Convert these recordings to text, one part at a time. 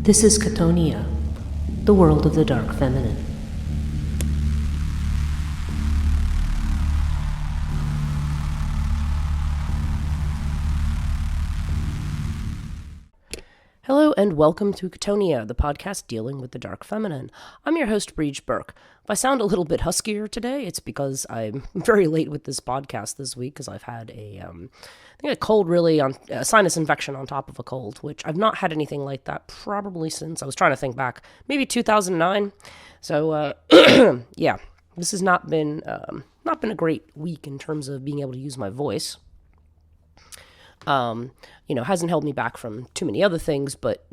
This is Chthonia, the world of the dark feminine. Hello and welcome to Chthonia, the podcast dealing with the dark feminine. I'm your host, Breege Burke. If I sound a little bit huskier today, it's because I'm very late with this podcast this week because I've had a cold, a sinus infection on top of a cold, which I've not had anything like that probably since, I was trying to think back, maybe 2009. So, yeah, this has not been a great week in terms of being able to use my voice. Hasn't held me back from too many other things, but,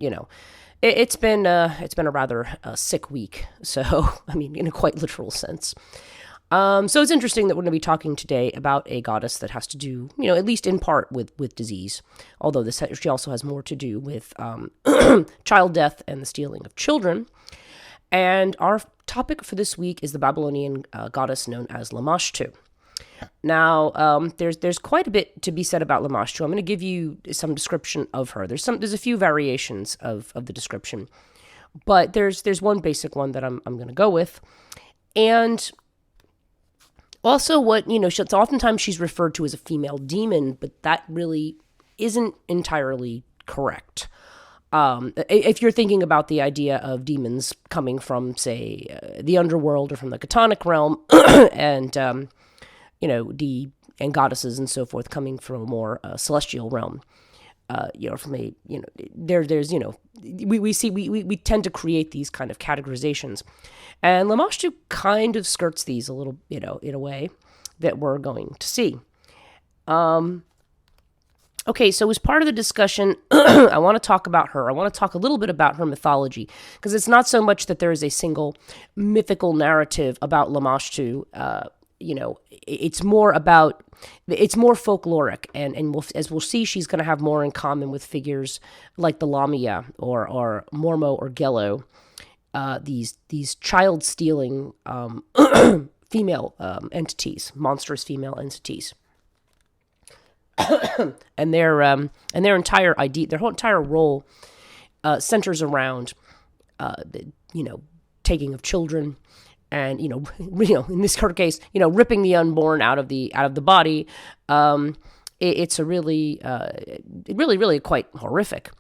it's been a rather sick week. So, in a quite literal sense. So it's interesting that we're going to be talking today about a goddess that has to do, at least in part with disease. Although she also has more to do with, child death and the stealing of children. And our topic for this week is the Babylonian goddess known as Lamashtu. Now, there's quite a bit to be said about Lamashtu. I'm going to give you some description of her. There's a few variations of the description, but there's one basic one that I'm going to go with. And also oftentimes she's referred to as a female demon, but that really isn't entirely correct. If you're thinking about the idea of demons coming from, say, the underworld or from the Chtonic realm, and and goddesses and so forth coming from a more celestial realm, we tend to create these kind of categorizations, and Lamashtu kind of skirts these a little, in a way that we're going to see. Okay, so as part of the discussion, I want to talk about her. I want to talk a little bit about her mythology, because it's not so much that there is a single mythical narrative about Lamashtu. It's more folkloric, and as we'll see, she's going to have more in common with figures like the Lamia or Mormo or Gello, these child-stealing female entities, monstrous female entities, and their entire idea, their whole entire role centers around taking of children. And, in this case, ripping the unborn out of the body, it's a really quite horrific.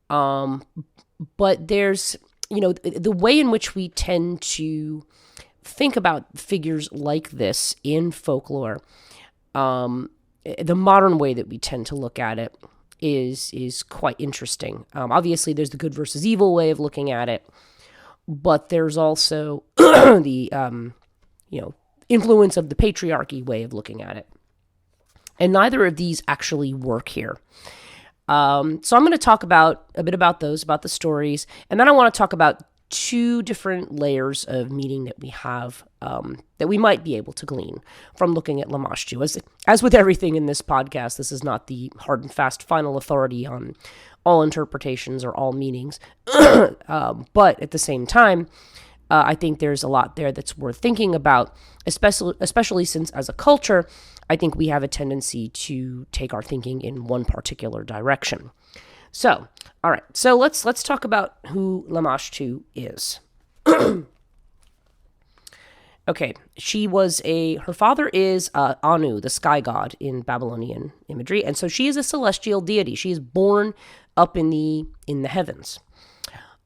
But there's, the way in which we tend to think about figures like this in folklore, the modern way that we tend to look at it is quite interesting. Obviously, there's the good versus evil way of looking at it. But there's also the, influence of the patriarchy way of looking at it. And neither of these actually work here. So I'm going to talk a bit about those, about the stories. And then I want to talk about two different layers of meaning that we have, that we might be able to glean from looking at Lamashtu. As with everything in this podcast, this is not the hard and fast final authority on all interpretations or all meanings. But at the same time, I think there's a lot there that's worth thinking about, especially since as a culture, I think we have a tendency to take our thinking in one particular direction. So, all right. So let's talk about who Lamashtu is. Okay, her father is Anu, the sky god in Babylonian imagery, and so she is a celestial deity. She is born up in the heavens.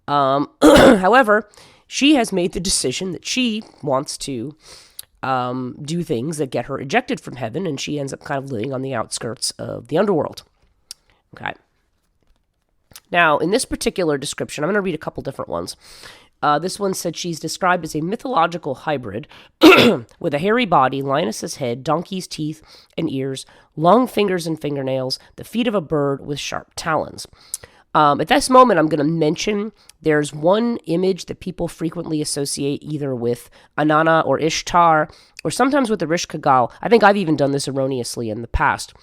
However, she has made the decision that she wants to do things that get her ejected from heaven, and she ends up kind of living on the outskirts of the underworld. Okay. Now, in this particular description, I'm going to read a couple different ones. This one said she's described as a mythological hybrid with a hairy body, lioness's head, donkey's teeth and ears, long fingers and fingernails, the feet of a bird with sharp talons. At this moment, I'm going to mention there's one image that people frequently associate either with Inanna or Ishtar, or sometimes with the Rish Kagal. I think I've even done this erroneously in the past.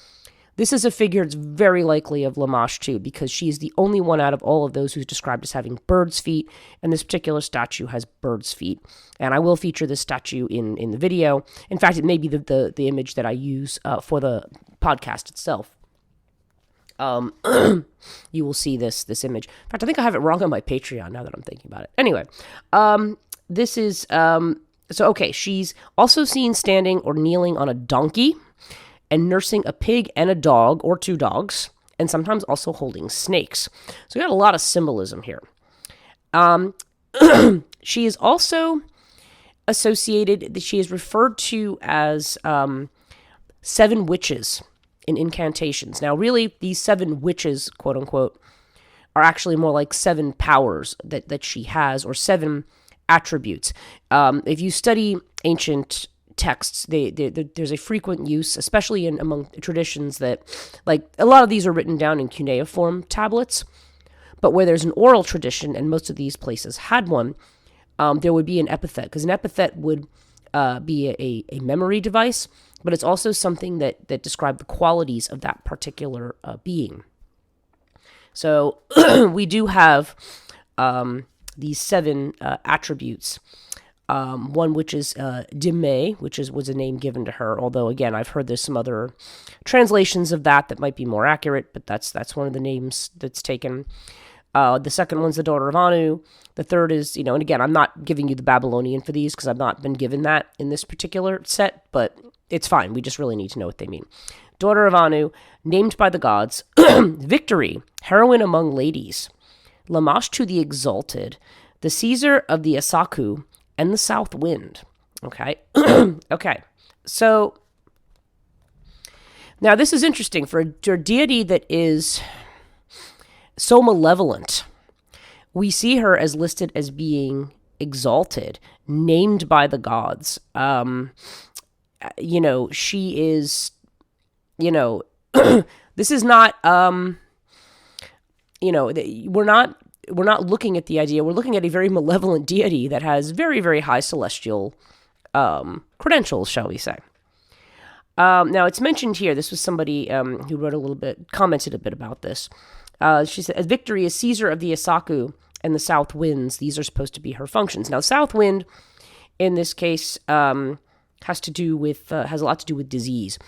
This is a figure that's very likely of Lamashtu, because she is the only one out of all of those who's described as having bird's feet, and this particular statue has bird's feet. And I will feature this statue in the video. In fact, it may be the image that I use for the podcast itself. You will see this image. In fact, I think I have it wrong on my Patreon now that I'm thinking about it. Anyway, this is okay. She's also seen standing or kneeling on a donkey and nursing a pig and a dog or two dogs, and sometimes also holding snakes. So we got a lot of symbolism here. She is also associated, she is referred to as 7 witches in incantations. Now, really, these 7 witches, quote unquote, are actually more like 7 powers that she has, or 7 attributes. If you study ancient texts, there's a frequent use, especially among traditions that, like, a lot of these are written down in cuneiform tablets, but where there's an oral tradition, and most of these places had one, there would be an epithet, because an epithet would be a memory device, but it's also something that described the qualities of that particular being. So we do have these 7 attributes. One which is Dime, which was a name given to her, although again I've heard there's some other translations of that might be more accurate, but that's one of the names that's taken. The second one's the daughter of Anu. The third is, and again, I'm not giving you the Babylonian for these because I've not been given that in this particular set, but it's fine. We just really need to know what they mean. Daughter of Anu, named by the gods. Victory, heroine among ladies. Lamashtu the exalted, the Caesar of the Asaku, and the south wind. Okay. Okay. So now this is interesting for a deity that is so malevolent. We see her as listed as being exalted, named by the gods. She is, this is not, we're not looking at the idea. We're looking at a very malevolent deity that has very, very high celestial credentials, shall we say. Now, it's mentioned here, this was somebody who commented a bit about this. She said, Victory is Caesar of the Asaku and the south winds. These are supposed to be her functions. Now, south wind, in this case, has a lot to do with disease.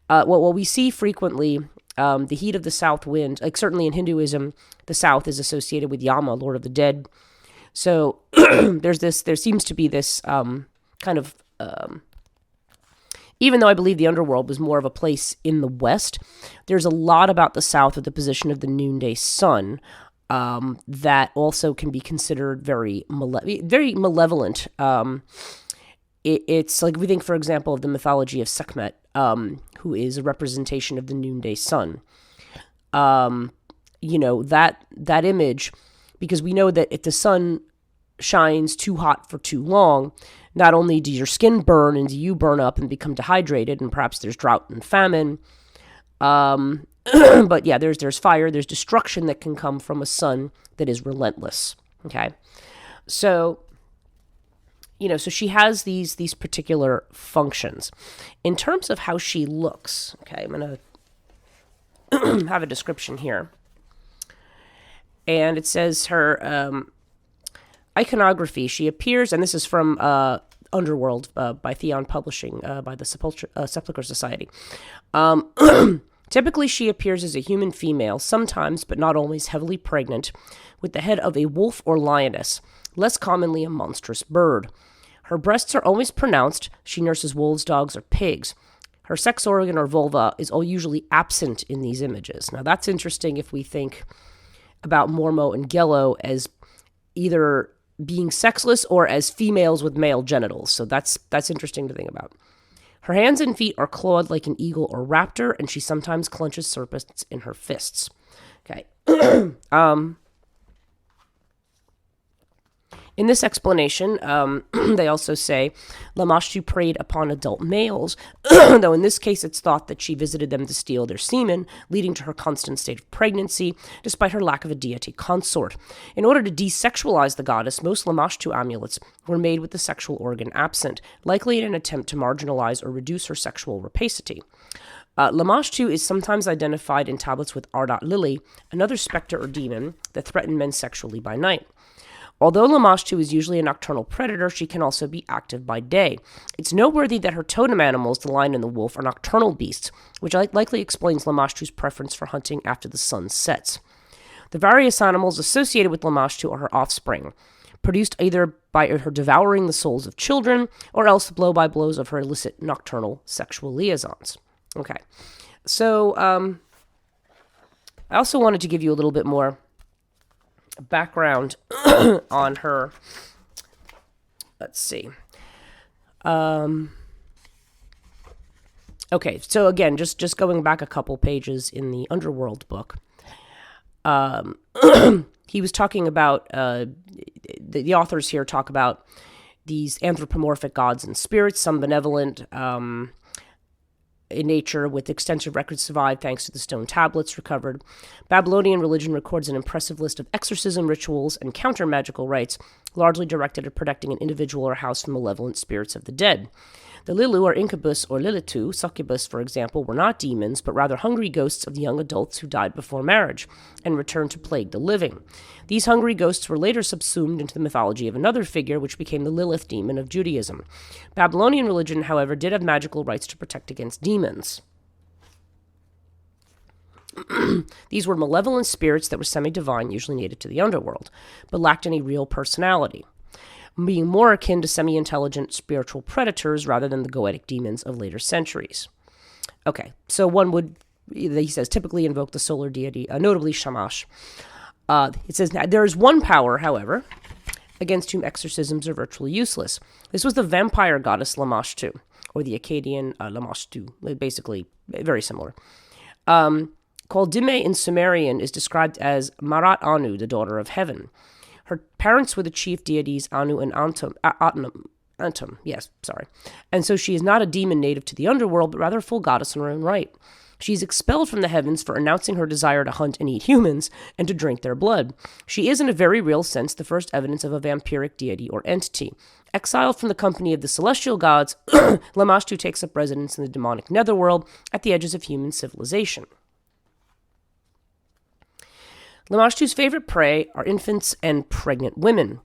What we see frequently, the heat of the south wind, like certainly in Hinduism, the south is associated with Yama, Lord of the Dead. So there seems to be this kind of, even though I believe the underworld was more of a place in the west, there's a lot about the south with the position of the noonday sun that also can be considered very malevolent. It's like we think, for example, of the mythology of Sekhmet, who is a representation of the noonday sun. That image, because we know that if the sun shines too hot for too long, not only does your skin burn and do you burn up and become dehydrated, and perhaps there's drought and famine, but yeah, there's fire, there's destruction that can come from a sun that is relentless. Okay, so so she has these particular functions. In terms of how she looks, okay, I'm gonna have a description here, and it says her iconography. She appears, and this is from Underworld by Theon Publishing, by the Sepulchre Society. Typically, she appears as a human female, sometimes, but not always, heavily pregnant, with the head of a wolf or lioness, less commonly a monstrous bird. Her breasts are always pronounced. She nurses wolves, dogs, or pigs. Her sex organ or vulva is usually absent in these images. Now, that's interesting if we think about Mormo and Gello as either being sexless or as females with male genitals. So that's interesting to think about. Her hands and feet are clawed like an eagle or raptor, and she sometimes clenches serpents in her fists. Okay. In this explanation, they also say Lamashtu preyed upon adult males, though in this case it's thought that she visited them to steal their semen, leading to her constant state of pregnancy, despite her lack of a deity consort. In order to desexualize the goddess, most Lamashtu amulets were made with the sexual organ absent, likely in an attempt to marginalize or reduce her sexual rapacity. Lamashtu is sometimes identified in tablets with Ardat Lily, another specter or demon that threatened men sexually by night. Although Lamashtu is usually a nocturnal predator, she can also be active by day. It's noteworthy that her totem animals, the lion and the wolf, are nocturnal beasts, which likely explains Lamashtu's preference for hunting after the sun sets. The various animals associated with Lamashtu are her offspring, produced either by her devouring the souls of children or else the blow-by-blows of her illicit nocturnal sexual liaisons. Okay, so I also wanted to give you a little bit more background on her. Let's see. Okay, so again, just going back a couple pages in the Underworld book, he was talking about, the authors here talk about these anthropomorphic gods and spirits, some benevolent in nature with extensive records survived thanks to the stone tablets recovered. Babylonian religion records an impressive list of exorcism rituals and counter-magical rites, largely directed at protecting an individual or house from malevolent spirits of the dead. The Lilu or incubus or lilitu, succubus for example, were not demons, but rather hungry ghosts of the young adults who died before marriage and returned to plague the living. These hungry ghosts were later subsumed into the mythology of another figure, which became the Lilith demon of Judaism. Babylonian religion, however, did have magical rites to protect against demons. These were malevolent spirits that were semi-divine, usually native to the underworld, but lacked any real personality, being more akin to semi-intelligent spiritual predators rather than the goetic demons of later centuries. Okay, so one would, he says, typically invoke the solar deity, notably Shamash. It says, there is one power, however, against whom exorcisms are virtually useless. This was the vampire goddess Lamashtu, or the Akkadian Lamashtu, basically very similar. Called Dime in Sumerian, is described as Marat Anu, the daughter of heaven. Her parents were the chief deities Anu and Antum, yes, sorry. And so she is not a demon native to the underworld, but rather a full goddess in her own right. She is expelled from the heavens for announcing her desire to hunt and eat humans and to drink their blood. She is, in a very real sense, the first evidence of a vampiric deity or entity. Exiled from the company of the celestial gods, Lamashtu takes up residence in the demonic netherworld at the edges of human civilization. Lamashtu's favorite prey are infants and pregnant women.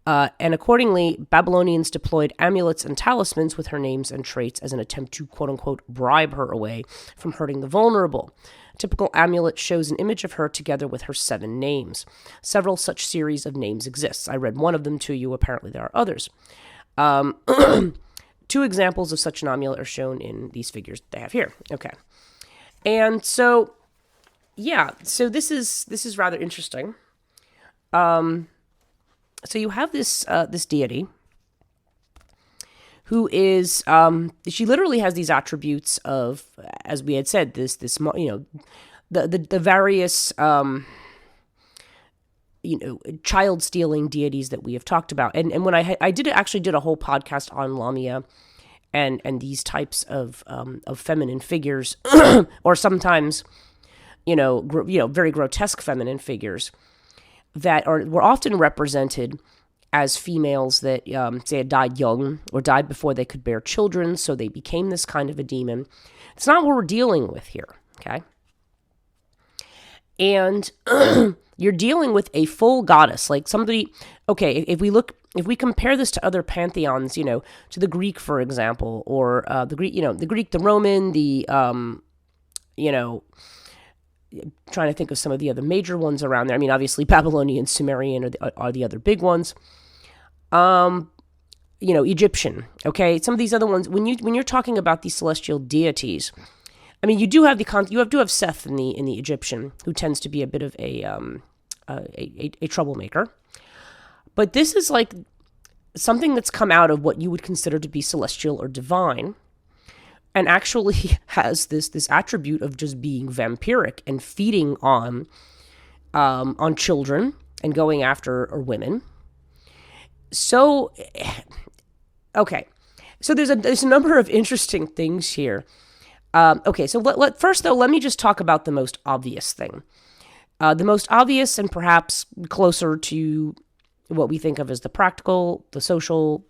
And accordingly, Babylonians deployed amulets and talismans with her names and traits as an attempt to, quote-unquote, bribe her away from hurting the vulnerable. A typical amulet shows an image of her together with her 7 names. Several such series of names exists. I read one of them to you. Apparently there are others. 2 examples of such an amulet are shown in these figures they have here. Okay. And so, yeah, so this is rather interesting. So you have this deity who is, she literally has these attributes of, as we had said, this the various, child stealing deities that we have talked about. And when I actually did a whole podcast on Lamia and these types of feminine figures, or sometimes, very grotesque feminine figures that were often represented as females that, say, had died young or died before they could bear children, so they became this kind of a demon. It's not what we're dealing with here, okay? And you're dealing with a full goddess, like somebody, okay, if we compare this to other pantheons, to the Greek, for example, or the Greek, the Roman, trying to think of some of the other major ones around there. I mean, obviously, Babylonian, Sumerian are the other big ones. Egyptian. Okay, some of these other ones. When you're talking about these celestial deities, I mean, you do have Seth in the Egyptian, who tends to be a bit of a troublemaker. But this is like something that's come out of what you would consider to be celestial or divine, and actually has this attribute of just being vampiric and feeding on children and going after women. So, okay, so there's a number of interesting things here. Okay, so let me just talk about the most obvious thing. The most obvious and perhaps closer to what we think of as the practical, the social,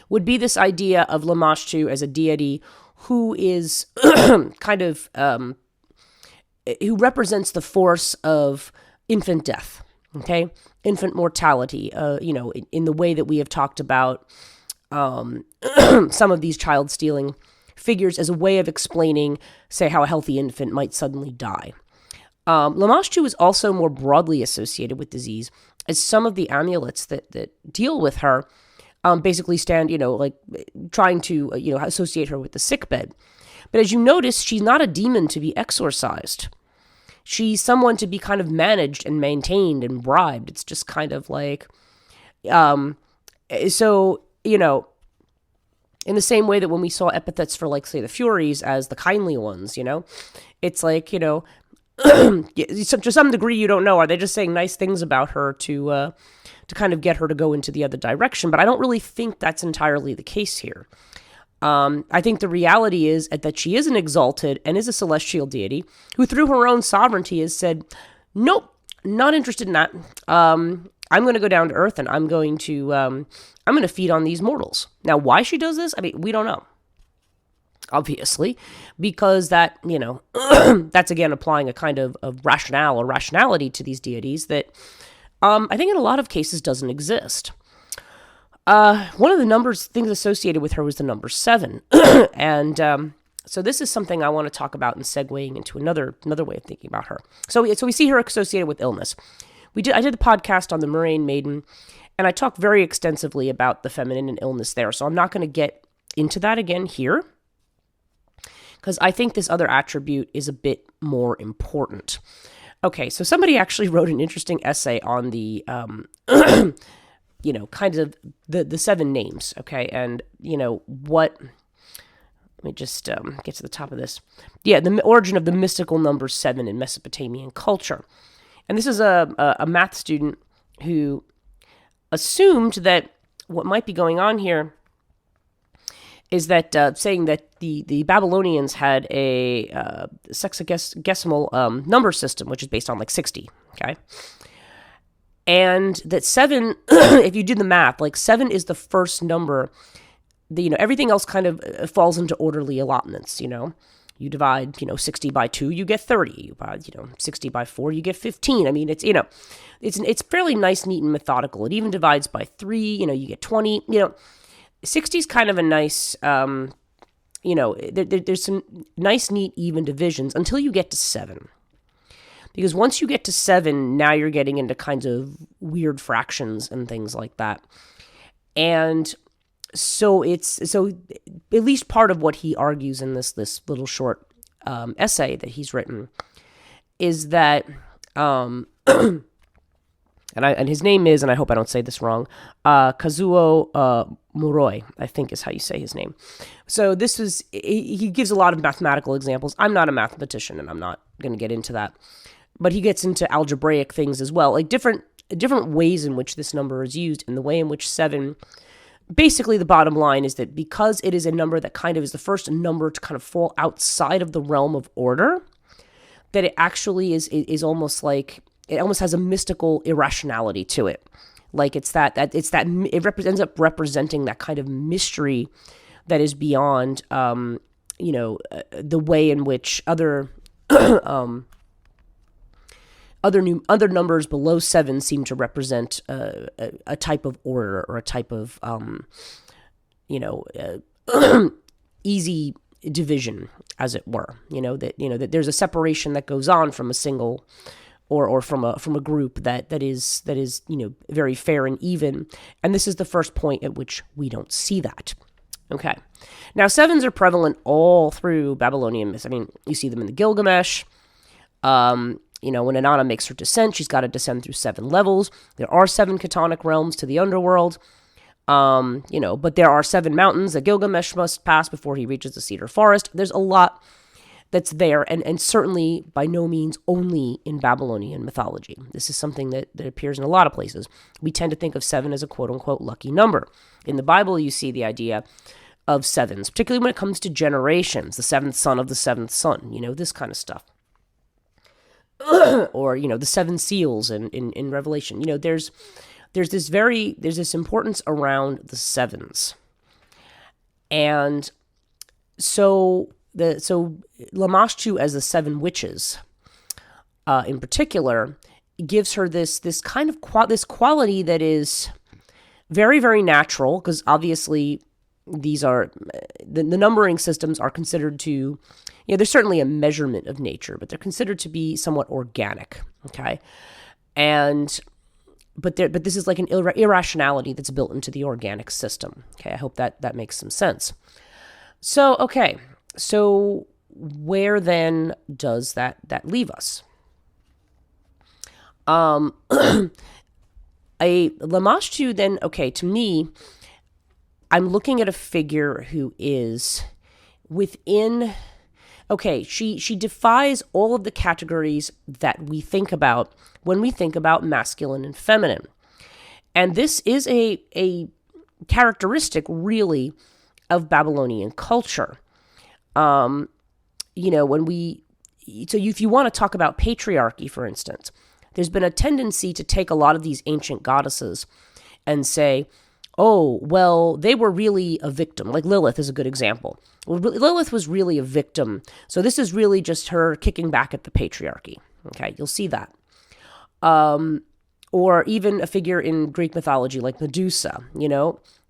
would be this idea of Lamashtu as a deity who is kind of, who represents the force of infant death. Okay, infant mortality. In the way that we have talked about some of these child stealing figures as a way of explaining, say, how a healthy infant might suddenly die. Lamashtu is also more broadly associated with disease, as some of the amulets that deal with her basically stand, like trying to, associate her with the sickbed. But as you notice, she's not a demon to be exorcised. She's someone to be kind of managed and maintained and bribed. It's just kind of like, in the same way that when we saw epithets for, like, say, the Furies as the kindly ones, it's like, to some degree you don't know, are they just saying nice things about her to kind of get her to go into the other direction? But I don't really think that's entirely the case here. I think the reality is that she is an exalted and is a celestial deity who, through her own sovereignty, has said, nope, not interested in that. I'm going to go down to earth and I'm going to feed on these mortals. Now, why she does this, we don't know. Obviously, because that, that's again applying a kind of rationale or rationality to these deities that I think in a lot of cases doesn't exist. One of the things associated with her was the number 7. And so this is something I want to talk about and segueing into another way of thinking about her. So we see her associated with illness. I did the podcast on the Moraine Maiden, and I talked very extensively about the feminine and illness there. So I'm not going to get into that again here, because I think this other attribute is a bit more important. Okay, so somebody actually wrote an interesting essay on the, kind of the 7 names, okay? And, let me just get to the top of this. Yeah, the origin of the mystical number 7 in Mesopotamian culture. And this is a math student who assumed that what might be going on here is that saying that the Babylonians had a sexagesimal number system, which is based on like 60, okay? And that 7, if you do the math, like 7 is the first number. Everything else kind of falls into orderly allotments, You divide, 60 by 2, you get 30. You divide, 60 by 4, you get 15. It's fairly nice, neat, and methodical. It even divides by 3, you get 20. 60 is kind of a nice, there's some nice, neat, even divisions until you get to 7. Because once you get to 7, now you're getting into kinds of weird fractions and things like that. And so at least part of what he argues in this little short essay that he's written is that, and his name is, and I hope I don't say this wrong, Kazuo Muroi, I think is how you say his name. So he gives a lot of mathematical examples. I'm not a mathematician, and I'm not going to get into that. But he gets into algebraic things as well, like different ways in which this number is used, and the way in which 7... Basically, the bottom line is that because it is a number that kind of is the first number to kind of fall outside of the realm of order, that it actually is almost like, it almost has a mystical irrationality to it. Like it ends up representing that kind of mystery that is beyond, the way in which other numbers below 7 seem to represent a type of order or a type of, easy division, as it were. That there's a separation that goes on from a single or from a group that is very fair and even. And this is the first point at which we don't see that. Okay. Now, 7s are prevalent all through Babylonian myths. You see them in the Gilgamesh. When Inanna makes her descent, she's got to descend through 7 levels. There are 7 Chtonic realms to the underworld. But there are 7 mountains that Gilgamesh must pass before he reaches the Cedar Forest. There's a lot that's there, and certainly by no means only in Babylonian mythology. This is something that appears in a lot of places. We tend to think of 7 as a quote-unquote lucky number. In the Bible, you see the idea of 7s, particularly when it comes to generations, the 7th son of the 7th son, this kind of stuff. Or, the 7 seals in Revelation. There's this importance around the 7s. And so Lamashtu as the 7 witches, in particular, gives her this kind of this quality that is very, very natural, because obviously these are the numbering systems are considered to, there's certainly a measurement of nature, but they're considered to be somewhat organic. Okay, but this is like an irrationality that's built into the organic system. Okay, I hope that makes some sense. So where then does that leave us? A Lamashtu then, to me, I'm looking at a figure who is within, she defies all of the categories that we think about when we think about masculine and feminine. And this is a characteristic, really, of Babylonian culture. If you want to talk about patriarchy, for instance, there's been a tendency to take a lot of these ancient goddesses and say, oh, well, they were really a victim. Like Lilith is a good example. Well, Lilith was really a victim. So this is really just her kicking back at the patriarchy. Okay, you'll see that. Or even a figure in Greek mythology like Medusa,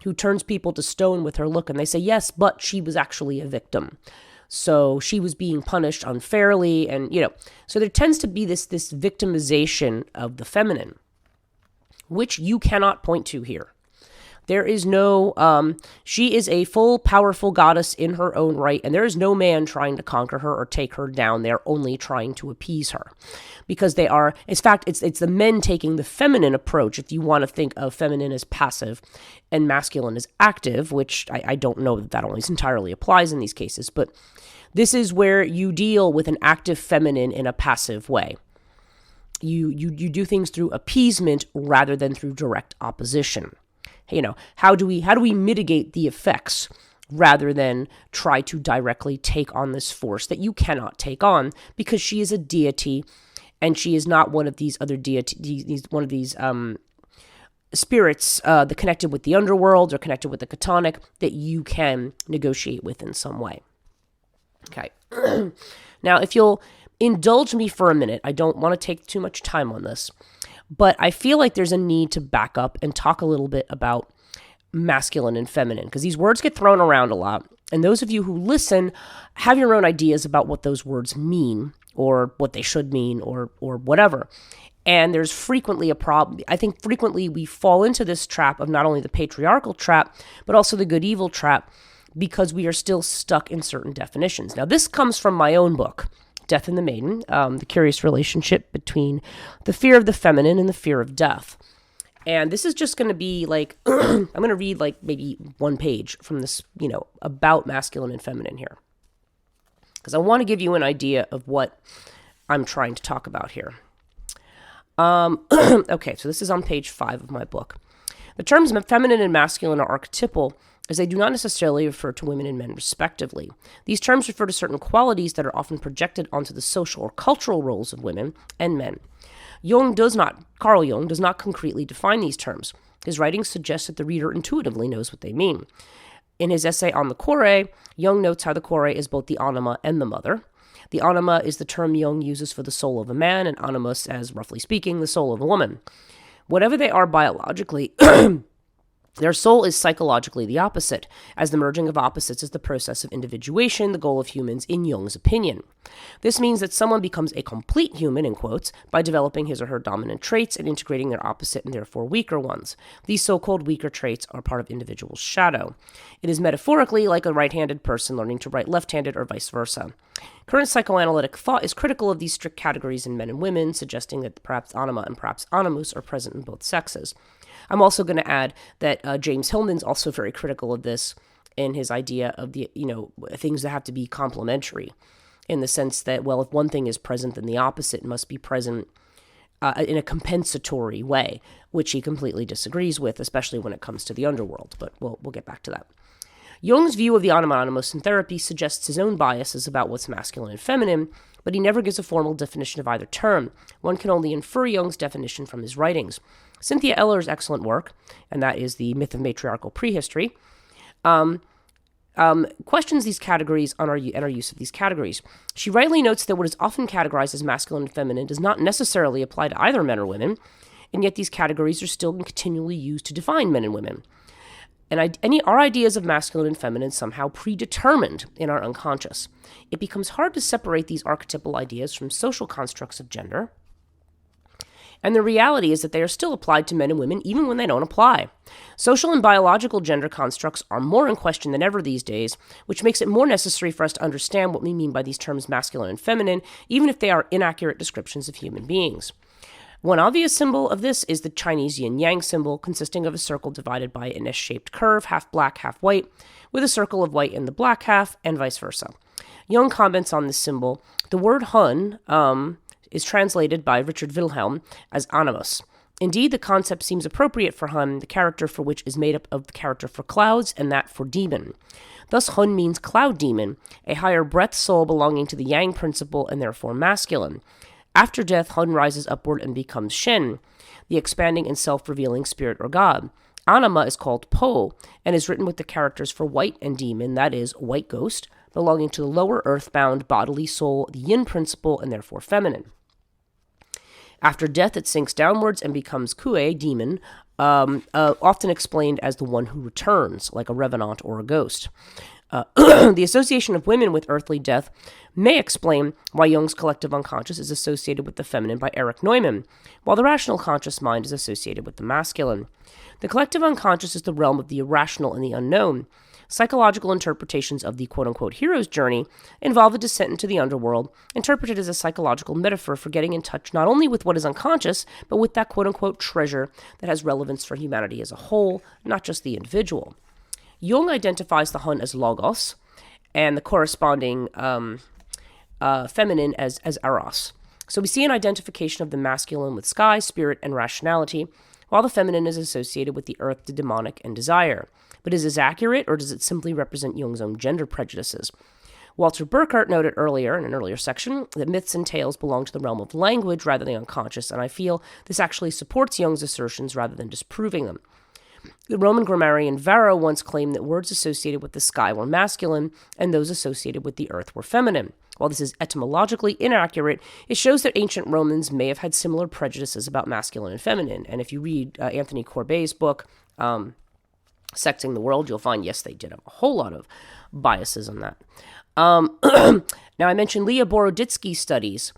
who turns people to stone with her look. And they say, yes, but she was actually a victim. So she was being punished unfairly. And, so there tends to be this victimization of the feminine, which you cannot point to here. There is no, she is a full, powerful goddess in her own right, and there is no man trying to conquer her or take her down. They're only trying to appease her, because they are, in fact, it's the men taking the feminine approach, if you want to think of feminine as passive and masculine as active, which I don't know that always entirely applies in these cases, but this is where you deal with an active feminine in a passive way. You do things through appeasement rather than through direct opposition. How do we mitigate the effects rather than try to directly take on this force that you cannot take on, because she is a deity and she is not one of these other deities, one of these spirits that connected with the underworld or connected with the Chtonic that you can negotiate with in some way. Okay. Now, if you'll indulge me for a minute, I don't want to take too much time on this, but I feel like there's a need to back up and talk a little bit about masculine and feminine, because these words get thrown around a lot. And those of you who listen have your own ideas about what those words mean, or what they should mean, or whatever. And there's frequently a problem. I think frequently we fall into this trap of not only the patriarchal trap, but also the good-evil trap, because we are still stuck in certain definitions. Now, this comes from my own book, Death and the Maiden, the curious relationship between the fear of the feminine and the fear of death. And this is just going to be like, I'm going to read like maybe one page from this, about masculine and feminine here, because I want to give you an idea of what I'm trying to talk about here. Okay, so this is on page 5 of my book. The terms feminine and masculine are archetypal, as they do not necessarily refer to women and men respectively. These terms refer to certain qualities that are often projected onto the social or cultural roles of women and men. Carl Jung does not concretely define these terms. His writings suggest that the reader intuitively knows what they mean. In his essay on the Kore, Jung notes how the Kore is both the anima and the mother. The anima is the term Jung uses for the soul of a man, and animus as, roughly speaking, the soul of a woman. Whatever they are biologically, their soul is psychologically the opposite, as the merging of opposites is the process of individuation, the goal of humans in Jung's opinion. This means that someone becomes a complete human, in quotes, by developing his or her dominant traits and integrating their opposite and therefore weaker ones. These so-called weaker traits are part of individual's shadow. It is metaphorically like a right-handed person learning to write left-handed or vice versa. Current psychoanalytic thought is critical of these strict categories in men and women, suggesting that perhaps anima and perhaps animus are present in both sexes. I'm also going to add that James Hillman's also very critical of this in his idea of the, things that have to be complementary, in the sense that, well, if one thing is present, then the opposite must be present in a compensatory way, which he completely disagrees with, especially when it comes to the underworld. But we'll get back to that. Jung's view of the anima animus in therapy suggests his own biases about what's masculine and feminine, but he never gives a formal definition of either term. One can only infer Jung's definition from his writings. Cynthia Eller's excellent work, and that is The Myth of Matriarchal Prehistory, questions these categories and our use of these categories. She rightly notes that what is often categorized as masculine and feminine does not necessarily apply to either men or women, and yet these categories are still continually used to define men and women. And our ideas of masculine and feminine somehow predetermined in our unconscious. It becomes hard to separate these archetypal ideas from social constructs of gender. And the reality is that they are still applied to men and women even when they don't apply. Social and biological gender constructs are more in question than ever these days, which makes it more necessary for us to understand what we mean by these terms masculine and feminine, even if they are inaccurate descriptions of human beings. One obvious symbol of this is the Chinese yin-yang symbol, consisting of a circle divided by an S-shaped curve, half black, half white, with a circle of white in the black half, and vice versa. Jung comments on this symbol. The word Hun is translated by Richard Wilhelm as animus. Indeed, the concept seems appropriate for Hun, the character for which is made up of the character for clouds and that for demon. Thus, Hun means cloud demon, a higher breath soul belonging to the Yang principle and therefore masculine. After death, Hun rises upward and becomes Shen, the expanding and self-revealing spirit or god. Anima is called Po, and is written with the characters for white and demon, that is, white ghost, belonging to the lower earthbound bodily soul, the Yin principle, and therefore feminine. After death, it sinks downwards and becomes Kue, demon, often explained as the one who returns, like a revenant or a ghost. The association of women with earthly death may explain why Jung's collective unconscious is associated with the feminine by Erich Neumann, while the rational conscious mind is associated with the masculine. The collective unconscious is the realm of the irrational and the unknown. Psychological interpretations of the quote-unquote hero's journey involve a descent into the underworld, interpreted as a psychological metaphor for getting in touch not only with what is unconscious, but with that quote-unquote treasure that has relevance for humanity as a whole, not just the individual. Jung identifies the Hun as Logos, and the corresponding feminine as Eros. So we see an identification of the masculine with sky, spirit, and rationality, while the feminine is associated with the earth, the demonic, and desire. But is this accurate, or does it simply represent Jung's own gender prejudices? Walter Burkhardt noted earlier, in an earlier section, that myths and tales belong to the realm of language rather than the unconscious, and I feel this actually supports Jung's assertions rather than disproving them. The Roman grammarian Varro once claimed that words associated with the sky were masculine and those associated with the earth were feminine. While this is etymologically inaccurate, it shows that ancient Romans may have had similar prejudices about masculine and feminine. And if you read Anthony Courbet's book, Secting the World, you'll find, yes, they did have a whole lot of biases on that. Now, I mentioned Leah Boroditsky's studies,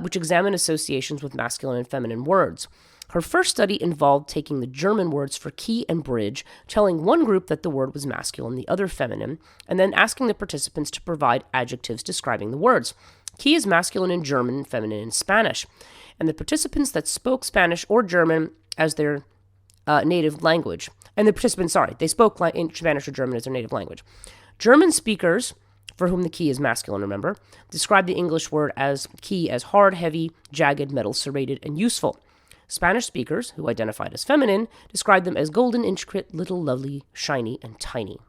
which examine associations with masculine and feminine words. Her first study involved taking the German words for key and bridge, telling one group that the word was masculine, the other feminine, and then asking the participants to provide adjectives describing the words. Key is masculine in German and feminine in Spanish. And the participants that spoke Spanish or German as their native language, they spoke in Spanish or German as their native language. German speakers, for whom the key is masculine, remember, describe the English word as key as hard, heavy, jagged, metal, serrated, and useful. Spanish speakers, who identified as feminine, described them as golden, intricate, little, lovely, shiny, and tiny.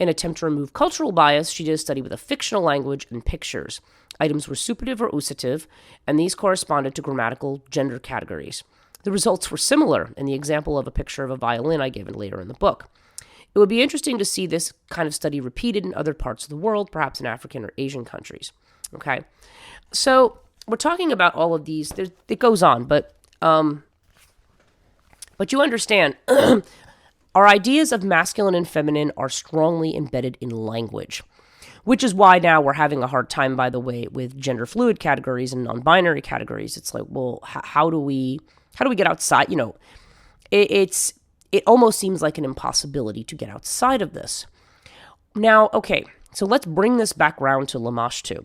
In an attempt to remove cultural bias, she did a study with a fictional language and pictures. Items were superative or usative, and these corresponded to grammatical gender categories. The results were similar in the example of a picture of a violin I gave later in the book. It would be interesting to see this kind of study repeated in other parts of the world, perhaps in African or Asian countries. Okay, so we're talking about all of these. It goes on, but you understand, our ideas of masculine and feminine are strongly embedded in language, which is why now we're having a hard time, by the way, with gender fluid categories and non-binary categories. It's like, well, how do we get outside? You know, it almost seems like an impossibility to get outside of this. Now, okay, so let's bring this back round to Lamashtu.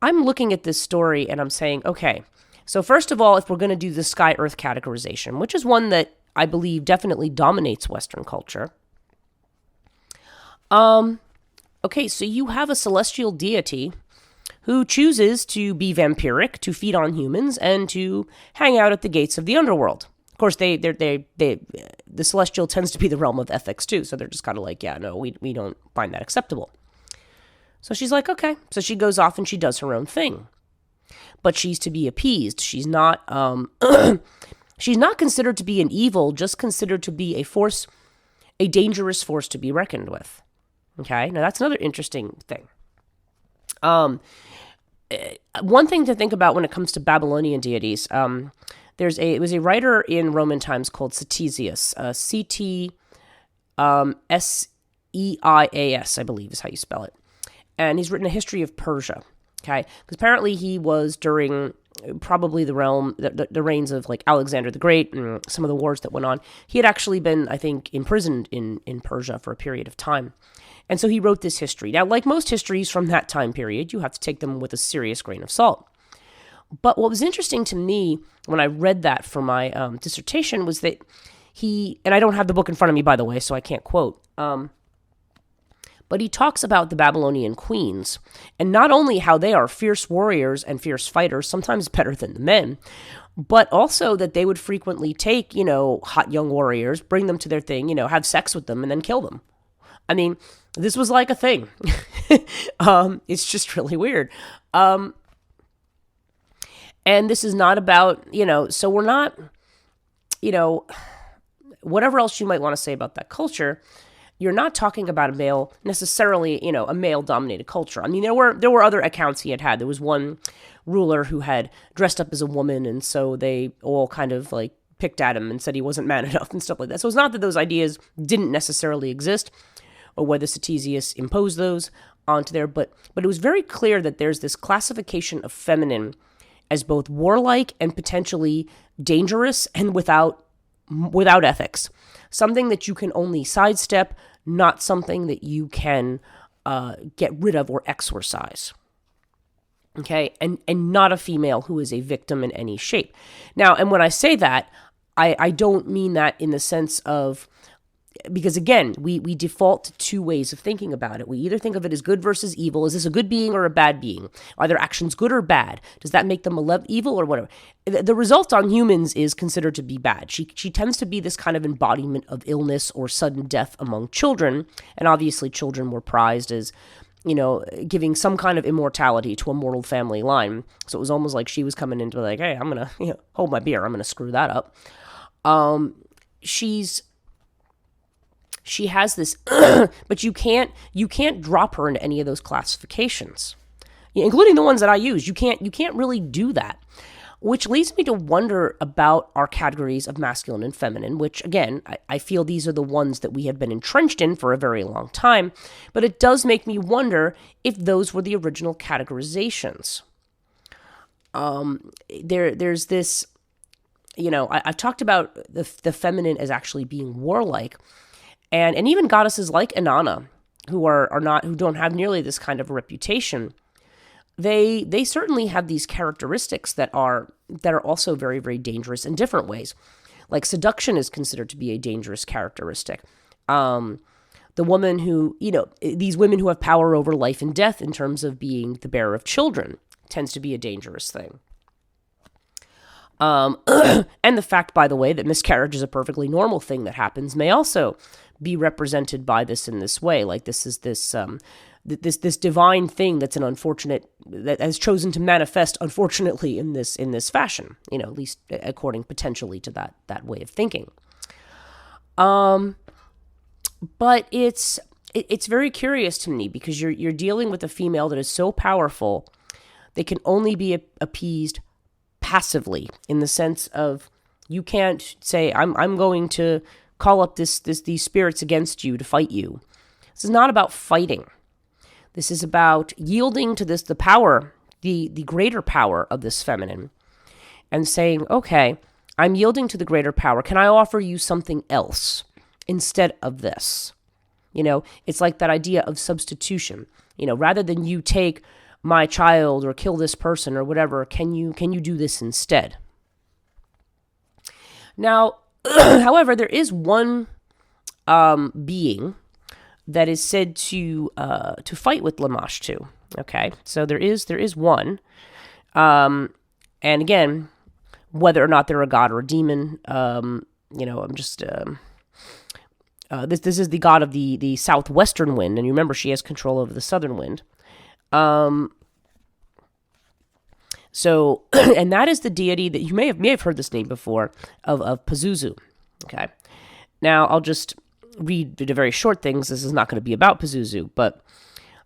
I'm looking at this story and I'm saying, okay, so first of all, if we're going to do the sky-earth categorization, which is one that I believe definitely dominates Western culture. Okay, so you have a celestial deity who chooses to be vampiric, to feed on humans, and to hang out at the gates of the underworld. Of course, the celestial tends to be the realm of ethics too, so they're just kind of like, yeah, no, we don't find that acceptable. So she's like, okay. So she goes off and she does her own thing. But she's to be appeased. She's not she's not considered to be an evil, just considered to be a force, a dangerous force to be reckoned with. Okay, now that's another interesting thing. One thing to think about when it comes to Babylonian deities, it was a writer in Roman times called Ctesias, Ctesias, I believe is how you spell it, and he's written a history of Persia. Okay, because apparently he was during probably the reigns of like Alexander the Great and some of the wars that went on. He had actually been, I think, imprisoned in Persia for a period of time. And so he wrote this history. Now, like most histories from that time period, you have to take them with a serious grain of salt. But what was interesting to me when I read that for my dissertation was that and I don't have the book in front of me, by the way, so I can't quote, but he talks about the Babylonian queens, and not only how they are fierce warriors and fierce fighters, sometimes better than the men, but also that they would frequently take, hot young warriors, bring them to their thing, have sex with them, and then kill them. I mean, this was like a thing. It's just really weird. And this is not about, so we're not, whatever else you might want to say about that culture, you're not talking about a male-dominated culture. I mean, there were other accounts he had. There was one ruler who had dressed up as a woman, and so they all kind of like picked at him and said he wasn't man enough and stuff like that. So it's not that those ideas didn't necessarily exist, or whether Ctesias imposed those onto there, but it was very clear that there's this classification of feminine as both warlike and potentially dangerous and without ethics. Something that you can only sidestep, not something that you can get rid of or exorcise. Okay, and not a female who is a victim in any shape. Now, and when I say that, I don't mean that in the sense of, because again, we default to two ways of thinking about it. We either think of it as good versus evil. Is this a good being or a bad being? Are their actions good or bad? Does that make them evil or whatever? The result on humans is considered to be bad. She tends to be this kind of embodiment of illness or sudden death among children. And obviously children were prized as, giving some kind of immortality to a mortal family line. So it was almost like she was coming into like, hey, I'm going to hold my beer. I'm going to screw that up. She has this, but you can't drop her into any of those classifications, including the ones that I use. You can't really do that, which leads me to wonder about our categories of masculine and feminine, which again, I feel these are the ones that we have been entrenched in for a very long time, but it does make me wonder if those were the original categorizations. There's this, I've talked about the feminine as actually being warlike. And even goddesses like Inanna, who don't have nearly this kind of a reputation, they certainly have these characteristics that are also very, very dangerous in different ways. Like seduction is considered to be a dangerous characteristic. The woman who, these women who have power over life and death in terms of being the bearer of children tends to be a dangerous thing. And the fact, by the way, that miscarriage is a perfectly normal thing that happens may also be represented by this in this way. Like this is this divine thing that's that has chosen to manifest, unfortunately, in this fashion. At least according potentially to that way of thinking. But it's very curious to me because you're dealing with a female that is so powerful, they can only be appeased passively, in the sense of you can't say, I'm going to call up these spirits against you to fight you. This is not about fighting. This is about yielding to the power, the greater power of this feminine, and saying, okay, I'm yielding to the greater power. Can I offer you something else instead of this? It's like that idea of substitution. Rather than you take my child or kill this person or whatever, can you do this instead? Now, however, there is one being that is said to fight with Lamashtu. Okay, so there is one, and again, whether or not they're a god or a demon, I'm just this is the god of the southwestern wind, and you remember she has control over the southern wind. So, and that is the deity that you may have heard this name before of Pazuzu. Okay. Now I'll just read the very short things. This is not going to be about Pazuzu, but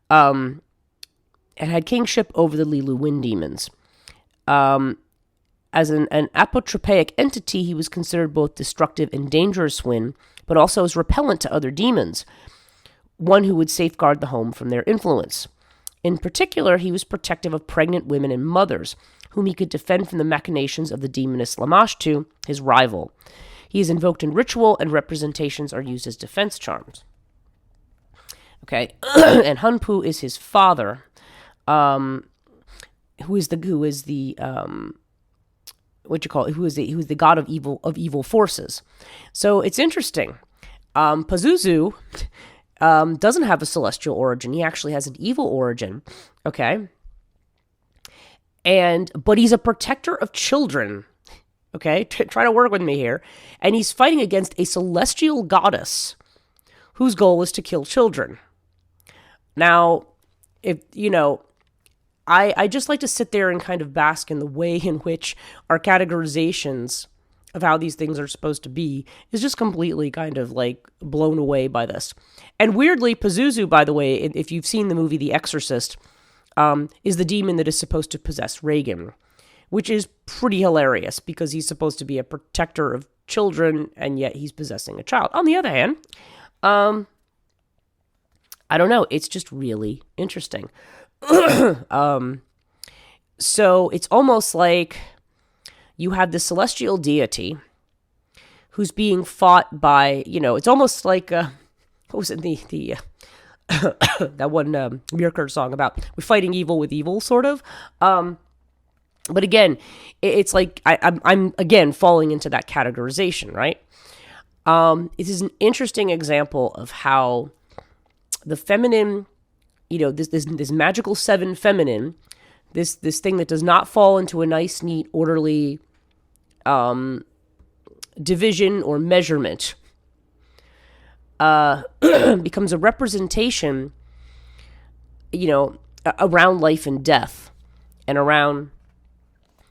it had kingship over the Lilu wind demons. As an apotropaic entity, he was considered both destructive and dangerous wind, but also as repellent to other demons, one who would safeguard the home from their influence. In particular, he was protective of pregnant women and mothers, whom he could defend from the machinations of the demoness Lamashtu, his rival. He is invoked in ritual, and representations are used as defense charms. Okay, and Hunpu is his father, who is the god of evil forces. So it's interesting. Pazuzu doesn't have a celestial origin. He actually has an evil origin. Okay. But he's a protector of children. Okay. Try to work with me here. And he's fighting against a celestial goddess whose goal is to kill children. Now, I just like to sit there and kind of bask in the way in which our categorizations of how these things are supposed to be is just completely kind of like blown away by this. And weirdly, Pazuzu, by the way, if you've seen the movie The Exorcist, is the demon that is supposed to possess Reagan, which is pretty hilarious because he's supposed to be a protector of children and yet he's possessing a child. On the other hand, I don't know. It's just really interesting. So it's almost like you have this celestial deity who's being fought by, it's almost like, what was it, the that one Mirker song about we're fighting evil with evil, sort of. But again, it's like I'm again falling into that categorization, right? It is an interesting example of how the feminine, this magical seven feminine, this thing that does not fall into a nice, neat, orderly division or measurement, becomes a representation, around life and death and around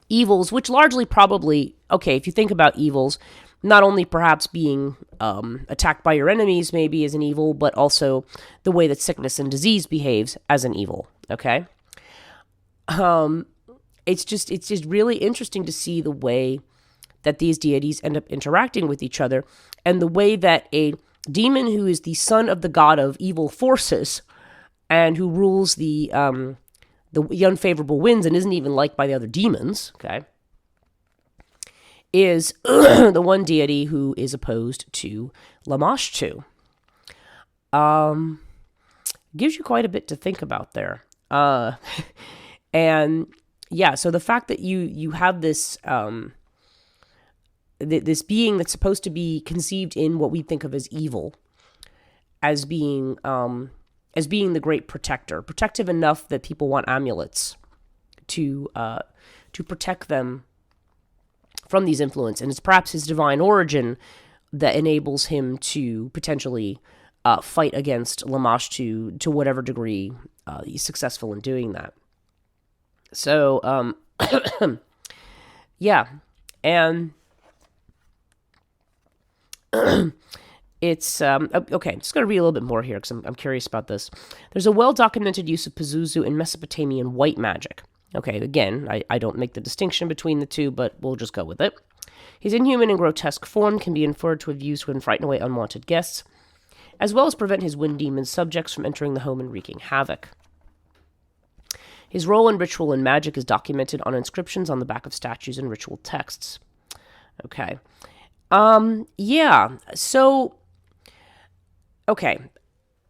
evils, which largely probably, okay, if you think about evils, not only perhaps being attacked by your enemies maybe as an evil, but also the way that sickness and disease behaves as an evil, okay? It's just really interesting to see the way that these deities end up interacting with each other, and the way that a demon who is the son of the god of evil forces and who rules the unfavorable winds and isn't even liked by the other demons, okay, is the one deity who is opposed to Lamashtu. Gives you quite a bit to think about there. And yeah, so the fact that you have this this being that's supposed to be conceived in what we think of as evil, as being the great protector, protective enough that people want amulets to protect them from these influences, and it's perhaps his divine origin that enables him to potentially fight against Lamashtu to whatever degree he's successful in doing that. So, yeah, and it's, okay, I'm just going to read a little bit more here because I'm curious about this. There's a well-documented use of Pazuzu in Mesopotamian white magic. Okay, again, I don't make the distinction between the two, but we'll just go with it. His inhuman and grotesque form can be inferred to have used when frighten away unwanted guests, as well as prevent his wind demon subjects from entering the home and wreaking havoc. His role in ritual and magic is documented on inscriptions on the back of statues and ritual texts. Okay. Yeah, so, okay.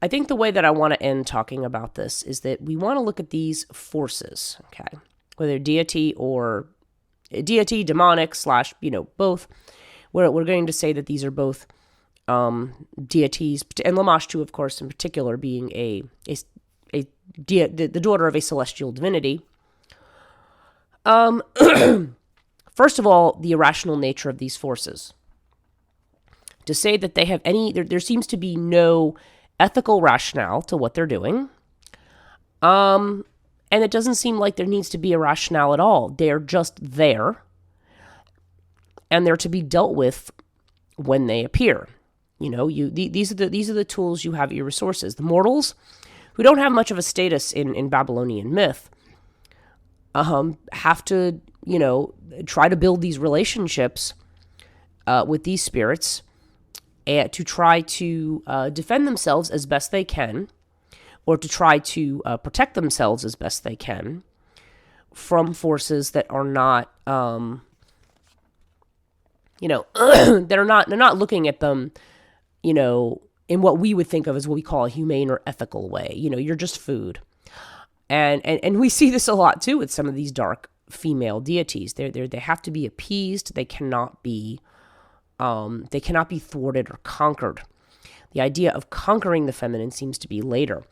I think the way that I want to end talking about this is that we want to look at these forces, okay? Whether deity, demonic / both. We're going to say that these are both deities, and Lamashtu, of course, in particular, being the daughter of a celestial divinity. First of all, the irrational nature of these forces. To say that they have there seems to be no ethical rationale to what they're doing. And it doesn't seem like there needs to be a rationale at all. They're just there. And they're to be dealt with when they appear. These are the tools you have at your resources. The mortals, who don't have much of a status in Babylonian myth, have to, try to build these relationships with these spirits and to try to defend themselves as best they can, or to try to protect themselves as best they can from forces that are not, they're not looking at them, in what we would think of as what we call a humane or ethical way. You're just food. And we see this a lot too with some of these dark female deities. They have to be appeased. They cannot be thwarted or conquered. The idea of conquering the feminine seems to be later.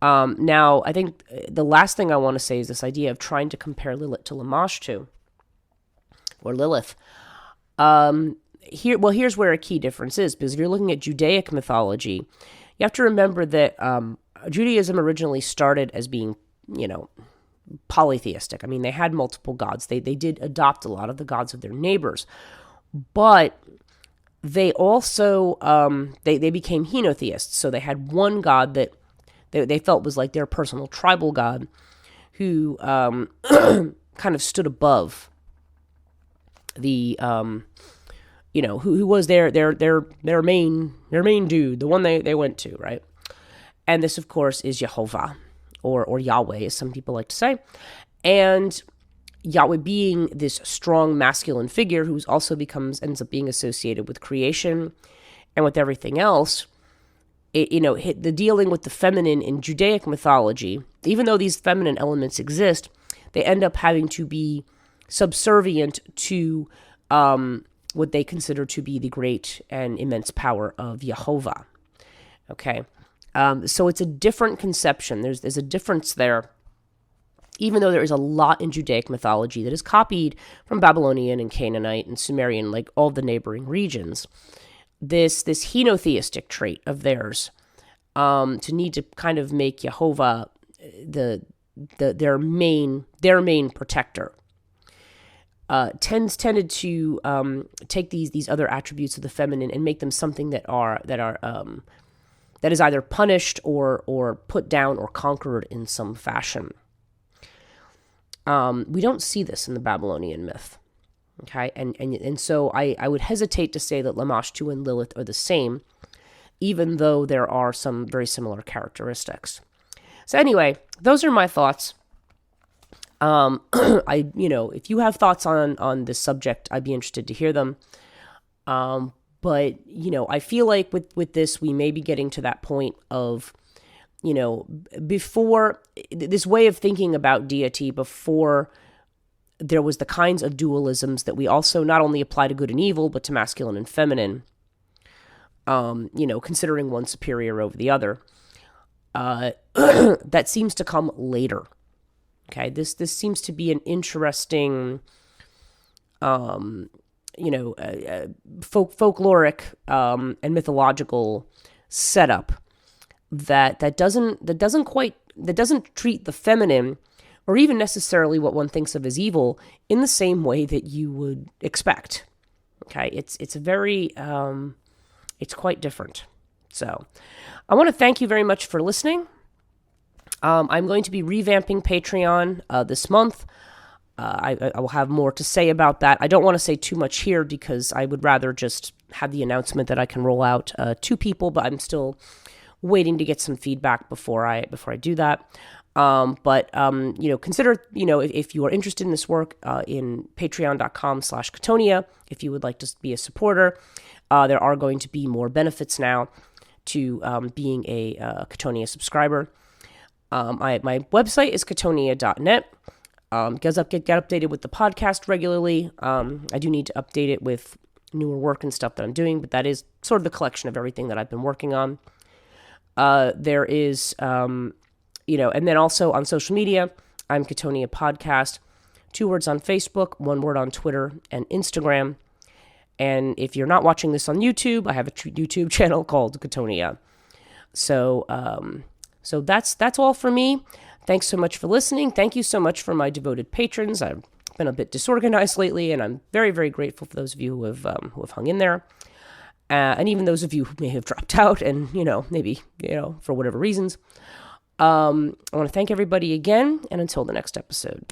Now, I think the last thing I want to say is this idea of trying to compare Lilith to Lamashtu, or Lilith. Here's where a key difference is, because if you're looking at Judaic mythology, you have to remember that Judaism originally started as being, polytheistic. I mean, they had multiple gods. They did adopt a lot of the gods of their neighbors, but they also they became henotheists. So they had one god that they felt was like their personal tribal god, who kind of stood above the who was their main dude, the one they went to, right? And this, of course, is Jehovah, or Yahweh, as some people like to say. And Yahweh being this strong masculine figure who also ends up being associated with creation and with everything else. The dealing with the feminine in Judaic mythology, even though these feminine elements exist, they end up having to be subservient to what they consider to be the great and immense power of Jehovah. Okay, so it's a different conception. There's a difference there, even though there is a lot in Judaic mythology that is copied from Babylonian and Canaanite and Sumerian, like all the neighboring regions. This henotheistic trait of theirs, to need to kind of make Jehovah their main protector, tended to take these other attributes of the feminine and make them something that is either punished or put down or conquered in some fashion. We don't see this in the Babylonian myth. Okay, and so I would hesitate to say that Lamashtu and Lilith are the same, even though there are some very similar characteristics. So anyway, those are my thoughts. If you have thoughts on this subject, I'd be interested to hear them. But I feel like with this, we may be getting to that point of, before this way of thinking about deity, before there was the kinds of dualisms that we also not only apply to good and evil, but to masculine and feminine, considering one superior over the other, that seems to come later. Okay, this seems to be an interesting, folkloric and mythological setup that doesn't treat the feminine, or even necessarily what one thinks of as evil, in the same way that you would expect. Okay, it's very it's quite different. So, I want to thank you very much for listening. I'm going to be revamping Patreon this month. I will have more to say about that. I don't want to say too much here because I would rather just have the announcement that I can roll out to people, but I'm still waiting to get some feedback before I do that. Consider, if you are interested in this work, in patreon.com/Chthonia, if you would like to be a supporter, there are going to be more benefits now to being a Chthonia subscriber. My website is chthonia.net. Get updated with the podcast regularly. I do need to update it with newer work and stuff that I'm doing, but that is sort of the collection of everything that I've been working on. There is, and then also on social media, I'm Chthonia Podcast. 2 words on Facebook, 1 word on Twitter and Instagram. And if you're not watching this on YouTube, I have a YouTube channel called Chthonia. So that's all for me. Thanks so much for listening. Thank you so much for my devoted patrons. I've been a bit disorganized lately, and I'm very, very grateful for those of you who have hung in there. and even those of you who may have dropped out and, maybe, for whatever reasons. I want to thank everybody again, and until the next episode.